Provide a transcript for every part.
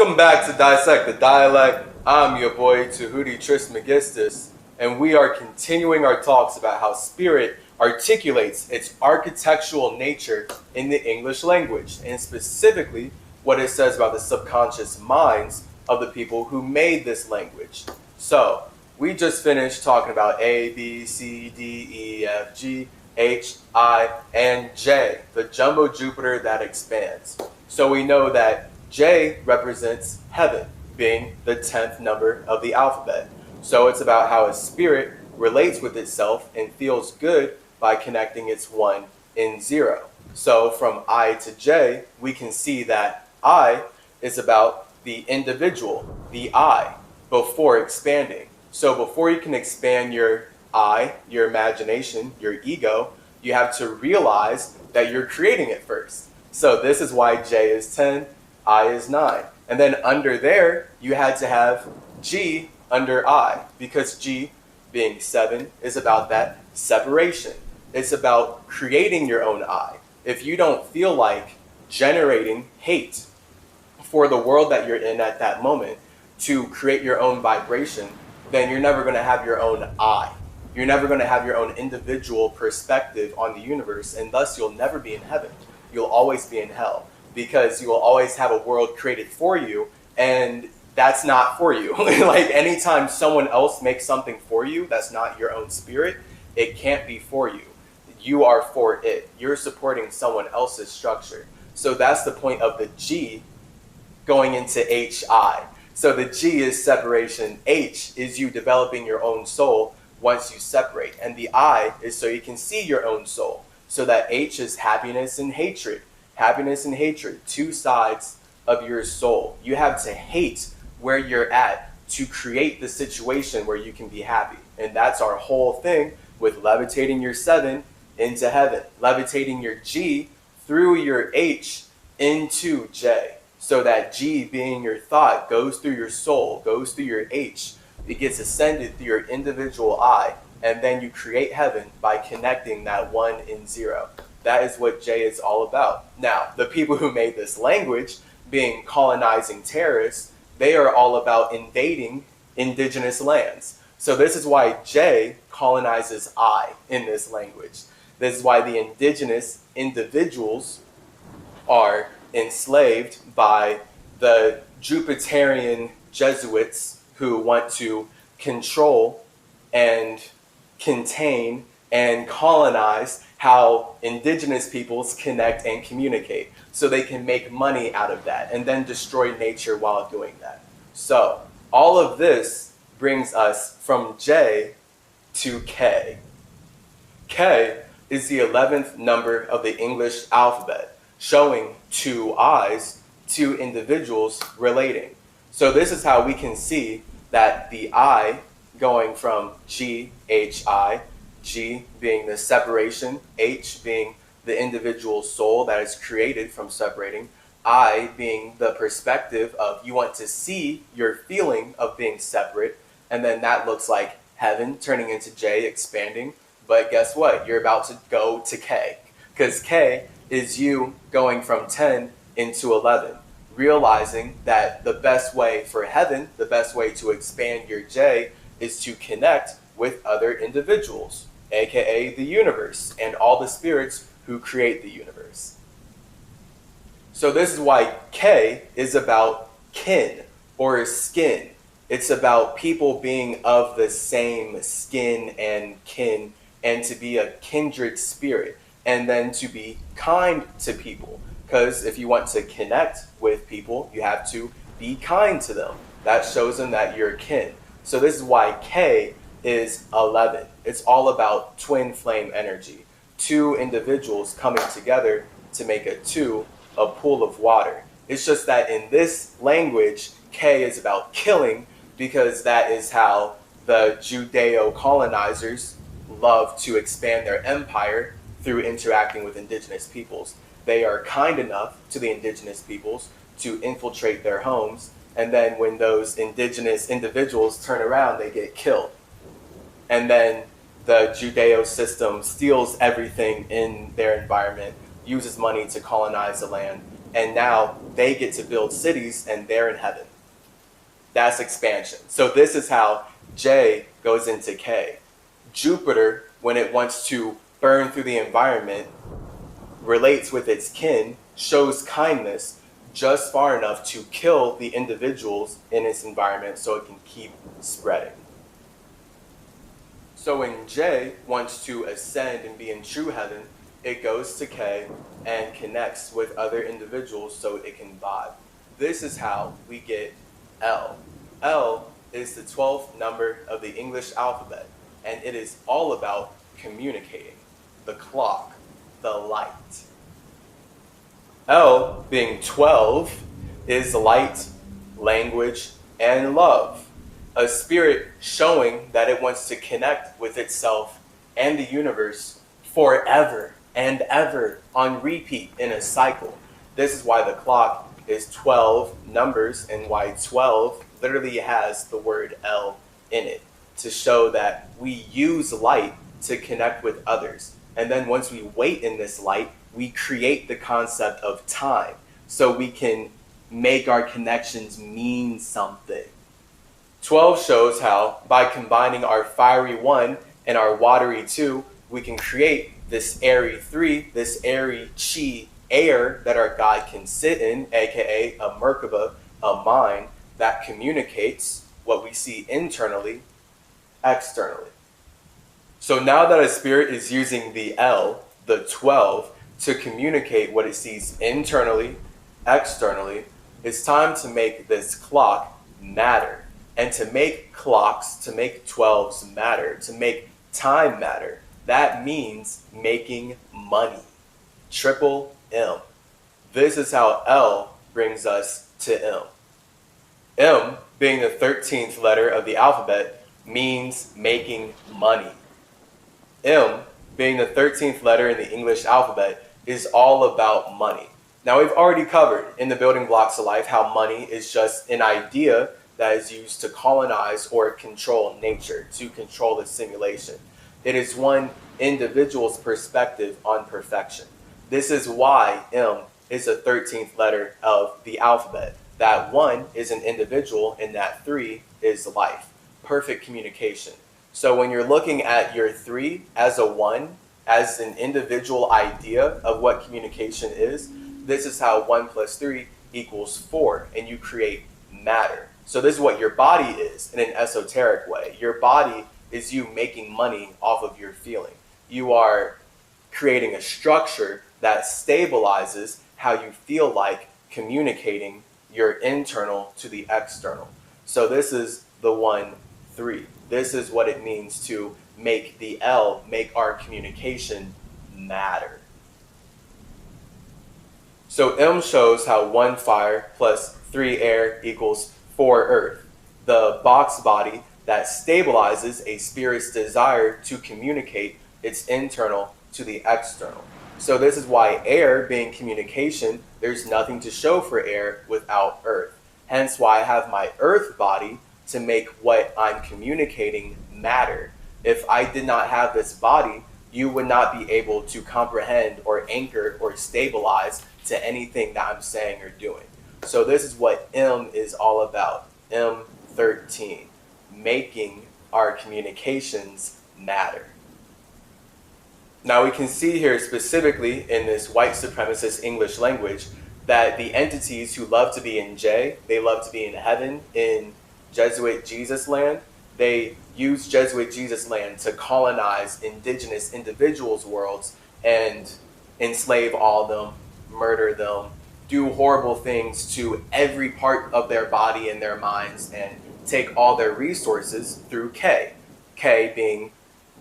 Welcome back to Dissect Da Dialect. I'm your boy Tehuti Trismegistus, and we are continuing our talks about how spirit articulates its architectural nature in the English language, and specifically what it says about the subconscious minds of the people who made this language. So, we just finished talking about A, B, C, D, E, F, G, H, I, and J, the jumbo Jupiter that expands. So we know that J represents heaven, being the 10th number of the alphabet. So it's about how a spirit relates with itself and feels good by connecting its 1 and 0. So from I to J, we can see that I is about the individual, the I, before expanding. So before you can expand your I, your imagination, your ego, you have to realize that you're creating it first. So this is why J is 10, I is 9. And then under there, you had to have G under I, because G, being 7, is about that separation. It's about creating your own I. If you don't feel like generating hate for the world that you're in at that moment to create your own vibration, then you're never going to have your own I. You're never going to have your own individual perspective on the universe, and thus you'll never be in heaven. You'll always be in hell, because you will always have a world created for you, and that's not for you. Like anytime someone else makes something for you that's not your own spirit, it can't be for you. You are for it. You're supporting someone else's structure. So that's the point of the G going into HI. So the G is separation. H is you developing your own soul once you separate. And the I is so you can see your own soul. So that H is happiness and hatred. Happiness and hatred, two sides of your soul. You have to hate where you're at to create the situation where you can be happy. And that's our whole thing with levitating your 7 into heaven. Levitating your G through your H into J. So that G, being your thought, goes through your soul, goes through your H. It gets ascended through your individual I. And then you create heaven by connecting that 1 and 0. That is what J is all about. Now, the people who made this language, being colonizing terrorists, they are all about invading indigenous lands. So this is why J colonizes I in this language. This is why the indigenous individuals are enslaved by the Jupiterian Jesuits who want to control and contain and colonize how indigenous peoples connect and communicate, so they can make money out of that and then destroy nature while doing that. So all of this brings us from J to K. K is the 11th number of the English alphabet, showing two I's, two individuals relating. So this is how we can see that the I going from G, H, I, G being the separation, H being the individual soul that is created from separating, I being the perspective of you want to see your feeling of being separate, and then that looks like heaven turning into J, expanding. But guess what? You're about to go to K, because K is you going from 10 into 11, realizing that the best way for heaven, the best way to expand your J, is to connect with other individuals, aka the universe and all the spirits who create the universe. So this is why K is about kin or skin. It's about people being of the same skin and kin, and to be a kindred spirit, and then to be kind to people. Because if you want to connect with people, you have to be kind to them. That shows them that you're kin. So this is why K is 11. It's all about twin flame energy. Two individuals coming together to make a two, a pool of water. It's just that in this language, K is about killing, because that is how the Judeo-colonizers love to expand their empire, through interacting with indigenous peoples. They are kind enough to the indigenous peoples to infiltrate their homes, and then when those indigenous individuals turn around, they get killed. And then the Judeo system steals everything in their environment, uses money to colonize the land, and now they get to build cities and they're in heaven. That's expansion. So this is how J goes into K. Jupiter, when it wants to burn through the environment, relates with its kin, shows kindness just far enough to kill the individuals in its environment so it can keep spreading. So when J wants to ascend and be in true heaven, it goes to K and connects with other individuals so it can vibe. This is how we get L. L is the 12th number of the English alphabet, and it is all about communicating, the clock, the light. L, being 12, is light, language, and love. A spirit showing that it wants to connect with itself and the universe forever and ever on repeat in a cycle. This is why the clock is 12 numbers and why 12 literally has the word L in it, to show that we use light to connect with others. And then once we wait in this light, we create the concept of time so we can make our connections mean something. 12 shows how, by combining our fiery 1 and our watery 2, we can create this airy 3, this airy chi air that our God can sit in, aka a Merkaba, a mind that communicates what we see internally, externally. So now that a spirit is using the L, the 12, to communicate what it sees internally, externally, it's time to make this clock matter. And to make clocks, to make 12s matter, to make time matter, that means making money. Triple M. This is how L brings us to M. M, being the 13th letter of the alphabet, means making money. M, being the 13th letter in the English alphabet, is all about money. Now, we've already covered in the building blocks of life how money is just an idea that is used to colonize or control nature, to control the simulation. It is one individual's perspective on perfection. This is why M is the 13th letter of the alphabet. That 1 is an individual and that 3 is life. Perfect communication. So when you're looking at your 3 as a 1, as an individual idea of what communication is, this is how 1 plus 3 equals 4, and you create matter. So this is what your body is in an esoteric way. Your body is you making money off of your feeling. You are creating a structure that stabilizes how you feel like communicating your internal to the external. So this is the 1, 3. This is what it means to make the L, make our communication matter. So M shows how 1 fire plus 3 air equals 4 earth. The box body that stabilizes a spirit's desire to communicate its internal to the external. So this is why air being communication, there's nothing to show for air without earth. Hence why I have my earth body to make what I'm communicating matter. If I did not have this body, you would not be able to comprehend or anchor or stabilize to anything that I'm saying or doing. So this is what M is all about. M13, making our communications matter. Now we can see here specifically in this white supremacist English language that the entities who love to be in J, they love to be in heaven, in Jesuit Jesus land. They use Jesuit Jesus land to colonize indigenous individuals' worlds and enslave all of them, murder them, do horrible things to every part of their body and their minds, and take all their resources through K. K being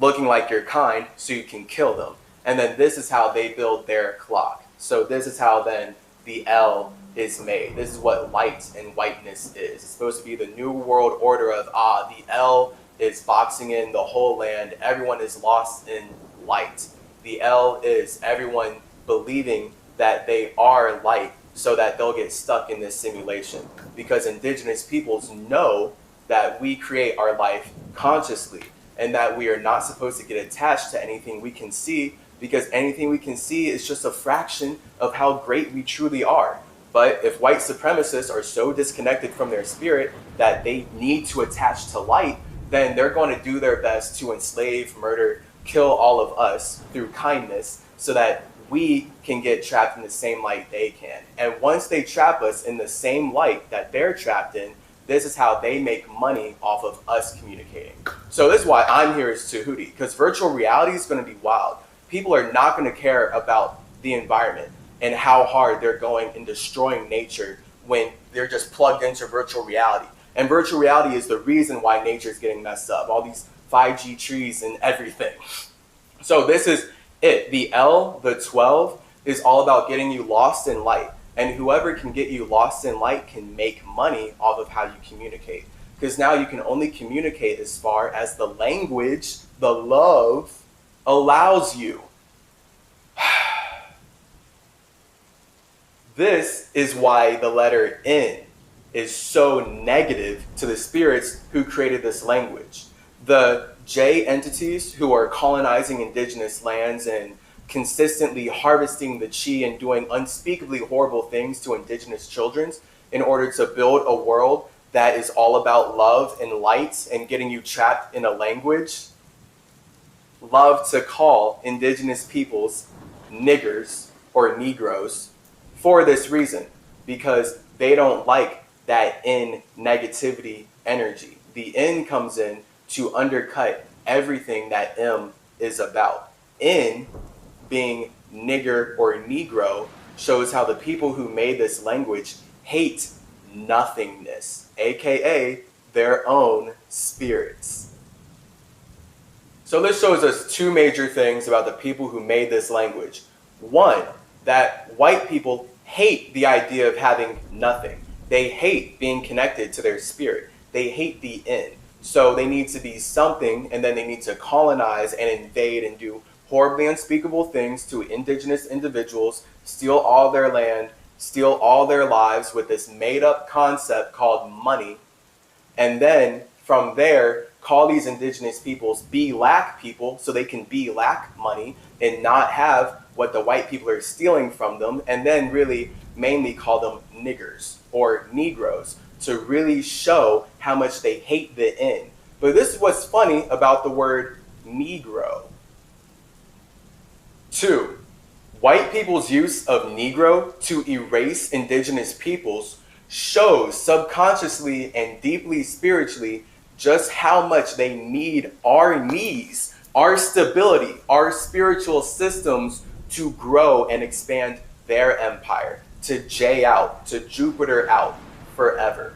looking like you're kind so you can kill them. And then this is how they build their clock. So this is how then the L is made. This is what light and whiteness is. It's supposed to be the new world order of the L is boxing in the whole land. Everyone is lost in light. The L is everyone believing that they are light so that they'll get stuck in this simulation. Because indigenous peoples know that we create our life consciously and that we are not supposed to get attached to anything we can see because anything we can see is just a fraction of how great we truly are. But if white supremacists are so disconnected from their spirit that they need to attach to light, then they're going to do their best to enslave, murder, kill all of us through kindness so that we can get trapped in the same light they can. And once they trap us in the same light that they're trapped in, this is how they make money off of us communicating. So this is why I'm here as Tehuti, because virtual reality is going to be wild. People are not going to care about the environment and how hard they're going in destroying nature when they're just plugged into virtual reality. And virtual reality is the reason why nature is getting messed up. All these 5G trees and everything. So this is it. The L, the 12, is all about getting you lost in light. And whoever can get you lost in light can make money off of how you communicate. Because now you can only communicate as far as the language, the love, allows you. This is why the letter N is so negative to the spirits who created this language. The J entities who are colonizing indigenous lands and consistently harvesting the chi and doing unspeakably horrible things to indigenous children in order to build a world that is all about love and light and getting you trapped in a language, love to call indigenous peoples niggers or Negroes for this reason, because they don't like that N negativity energy. The N comes in to undercut everything that M is about. N being nigger or Negro shows how the people who made this language hate nothingness, aka their own spirits. So this shows us two major things about the people who made this language. One, that white people hate the idea of having nothing. They hate being connected to their spirit. They hate the N. So they need to be something, and then they need to colonize and invade and do horribly unspeakable things to indigenous individuals, steal all their land, steal all their lives with this made-up concept called money, and then from there call these indigenous peoples be-lack people so they can be-lack money and not have what the white people are stealing from them, and then really mainly call them niggers or Negroes to really show how much they hate the N. But this is what's funny about the word Negro. 2, white people's use of Negro to erase indigenous peoples shows subconsciously and deeply spiritually just how much they need our needs, our stability, our spiritual systems to grow and expand their empire, to J out, to Jupiter out forever.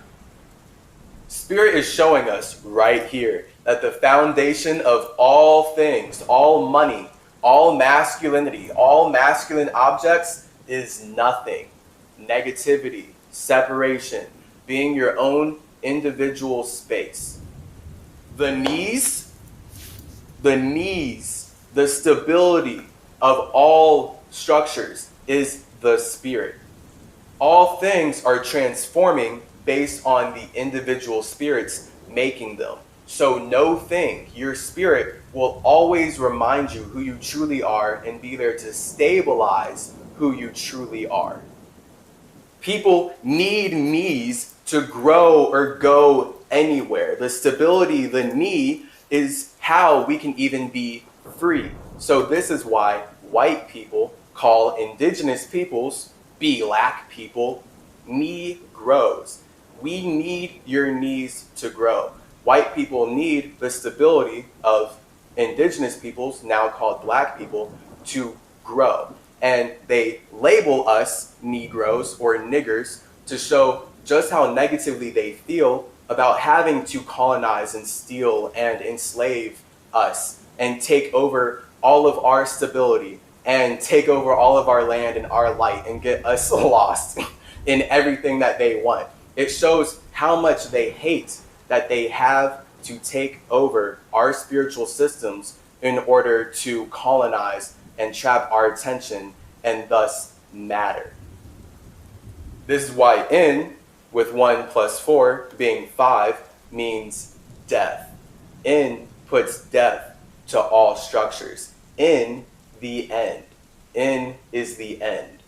Spirit is showing us right here that the foundation of all things, all money, all masculinity, all masculine objects is nothing. Negativity, separation, being your own individual space. The knees, the stability of all structures is the spirit. All things are transforming based on the individual spirits making them. So no thing, your spirit will always remind you who you truly are and be there to stabilize who you truly are. People need knees to grow or go anywhere. The stability, the knee, is how we can even be free. So this is why white people call indigenous peoples, be-lack people, Negroes. We need your knees to grow. White people need the stability of indigenous peoples, now called black people, to grow. And they label us Negroes or niggers to show just how negatively they feel about having to colonize and steal and enslave us and take over all of our stability and take over all of our land and our light and get us lost in everything that they want. It shows how much they hate that they have to take over our spiritual systems in order to colonize and trap our attention and thus matter. This is why N, with 1 plus 4 being 5, means death. N puts death to all structures. N the end. N is the end.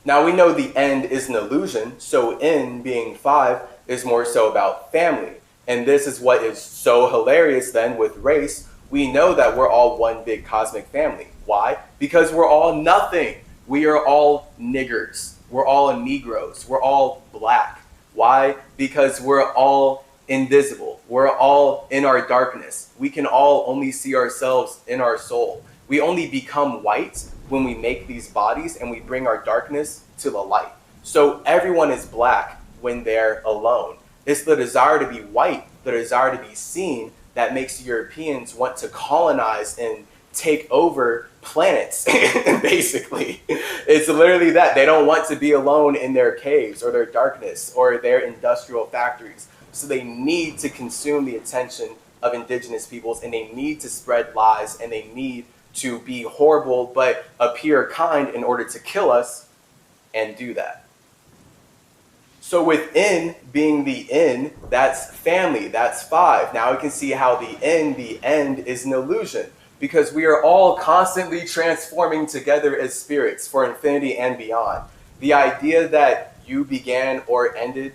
Now we know the end is an illusion, so N being 5 is more so about family. And this is what is so hilarious then with race. We know that we're all one big cosmic family. Why? Because we're all nothing. We are all niggers. We're all Negroes. We're all black. Why? Because we're all invisible. We're all in our darkness. We can all only see ourselves in our soul. We only become white when we make these bodies and we bring our darkness to the light. So everyone is black when they're alone. It's the desire to be white, the desire to be seen, that makes Europeans want to colonize and take over planets, basically. It's literally that. They don't want to be alone in their caves or their darkness or their industrial factories. So they need to consume the attention of indigenous peoples, and they need to spread lies, and they need to be horrible but appear kind in order to kill us and do that. So within being the N, that's family, that's 5. Now we can see how the N, the end, is an illusion, because we are all constantly transforming together as spirits for infinity and beyond. The idea that you began or ended,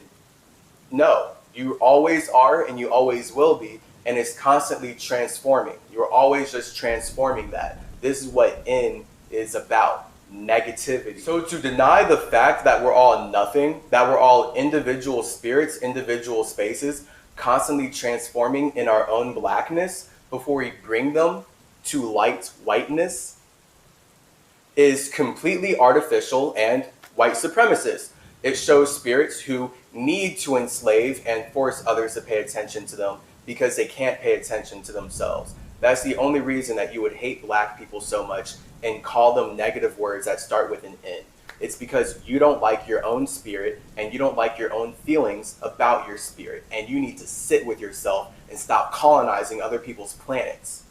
no. You always are and you always will be, and it's constantly transforming. You're always just transforming that. This is what N is about. Negativity. So to deny the fact that we're all nothing, that we're all individual spirits, individual spaces, constantly transforming in our own blackness before we bring them to light whiteness, is completely artificial and white supremacist. It shows spirits who need to enslave and force others to pay attention to them because they can't pay attention to themselves. That's the only reason that you would hate black people so much and call them negative words that start with an N. It's because you don't like your own spirit and you don't like your own feelings about your spirit, and you need to sit with yourself and stop colonizing other people's planets.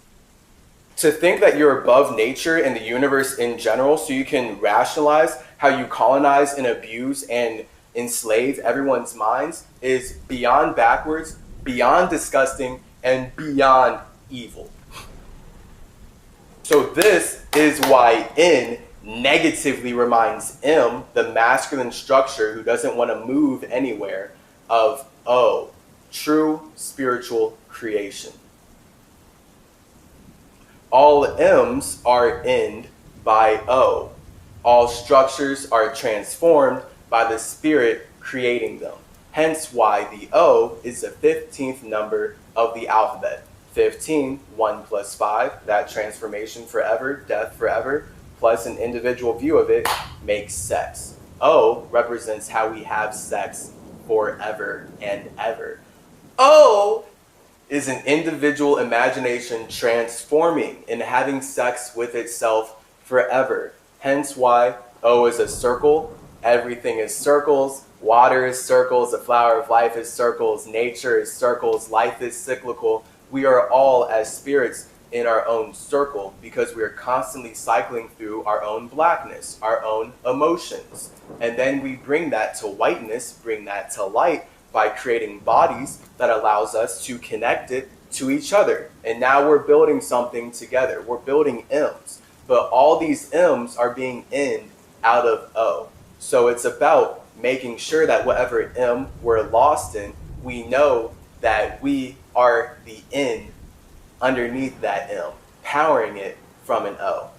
To think that you're above nature and the universe in general so you can rationalize how you colonize and abuse and enslave everyone's minds is beyond backwards, beyond disgusting, and beyond evil. So this is why N negatively reminds M, the masculine structure who doesn't want to move anywhere, of O, true spiritual creation. All M's are ended by O. All structures are transformed by the Spirit creating them. Hence why the O is the 15th number of the alphabet. 15, 1 plus 5, that transformation forever, death forever, plus an individual view of it makes sex. O represents how we have sex forever and ever. O is an individual imagination transforming and having sex with itself forever. Hence why O is a circle, everything is circles, water is circles, the flower of life is circles, nature is circles, life is cyclical. We are all as spirits in our own circle because we are constantly cycling through our own blackness, our own emotions. And then we bring that to whiteness, bring that to light by creating bodies that allows us to connect it to each other. And now we're building something together. We're building M's. But all these M's are being in out of O. So it's about making sure that whatever M we're lost in, we know that we are the N underneath that M, powering it from an O.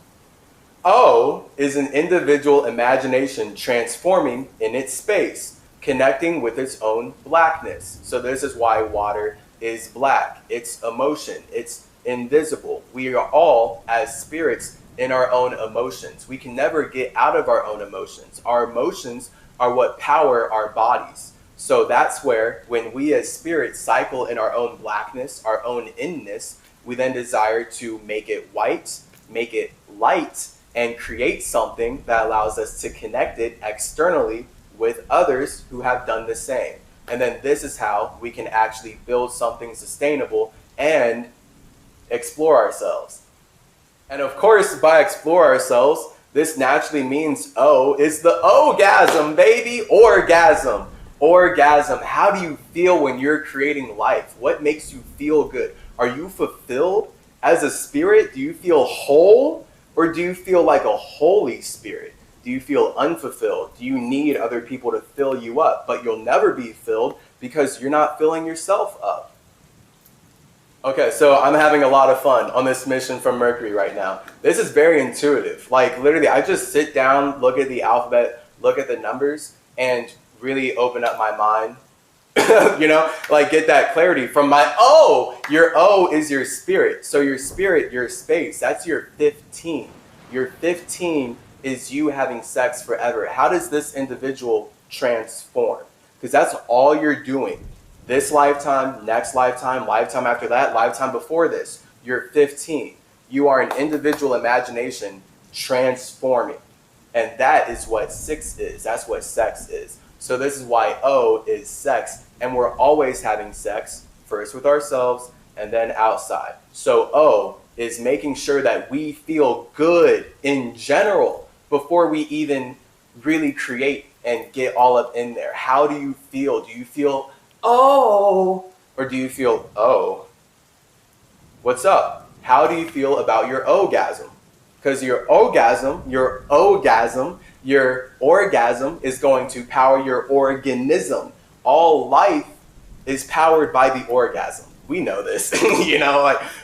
O is an individual imagination transforming in its space, connecting with its own blackness. So this is why water is black. It's emotion. It's invisible. We are all as spirits in our own emotions. We can never get out of our own emotions. Our emotions are what power our bodies. So that's where, when we as spirits cycle in our own blackness, our own inness, we then desire to make it white, make it light, and create something that allows us to connect it externally with others who have done the same. And then this is how we can actually build something sustainable and explore ourselves. And of course, by explore ourselves, this naturally means O is the orgasm, baby, orgasm. Orgasm. How do you feel when you're creating life? What makes you feel good? Are you fulfilled as a spirit? Do you feel whole? Or do you feel like a Holy Spirit? Do you feel unfulfilled? Do you need other people to fill you up? But you'll never be filled because you're not filling yourself up. Okay, so I'm having a lot of fun on this mission from Mercury right now. This is very intuitive. Like literally, I just sit down, look at the alphabet, look at the numbers, and really open up my mind. Like get that clarity from my O. Your O is your spirit. So your spirit, your space, that's your 15. Your 15 is you having sex forever. How does this individual transform? Because that's all you're doing. This lifetime, next lifetime, lifetime after that, lifetime before this. You're 15. You are an individual imagination transforming. And that is what 6 is. That's what sex is. So this is why O is sex. And we're always having sex, first with ourselves and then outside. So O is making sure that we feel good in general before we even really create and get all up in there. How do you feel? Do you feel, oh, or do you feel, oh? What's up? How do you feel about your orgasm? Because your orgasm is going to power your organism. All life is powered by the orgasm. We know this.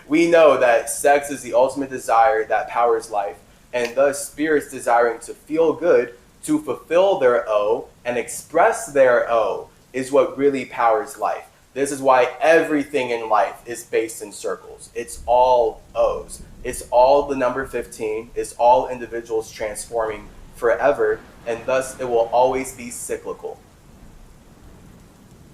We know that sex is the ultimate desire that powers life, and thus spirits desiring to feel good, to fulfill their O and express their O is what really powers life. This is why everything in life is based in circles. It's all O's. It's all the number 15. It's all individuals transforming forever, and thus it will always be cyclical.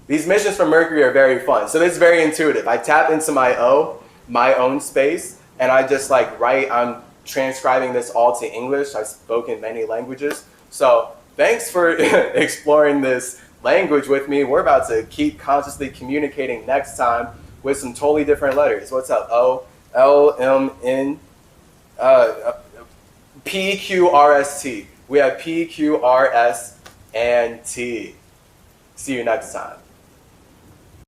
These missions from Mercury are very fun. So this is very intuitive. I tap into my O, my own space, and I just write. I'm transcribing this all to English. I've spoken many languages. So thanks for exploring this language with me. We're about to keep consciously communicating next time with some totally different letters. What's up? O, L, M, N, P, Q, R, S, T. We have P, Q, R, S, and T. See you next time.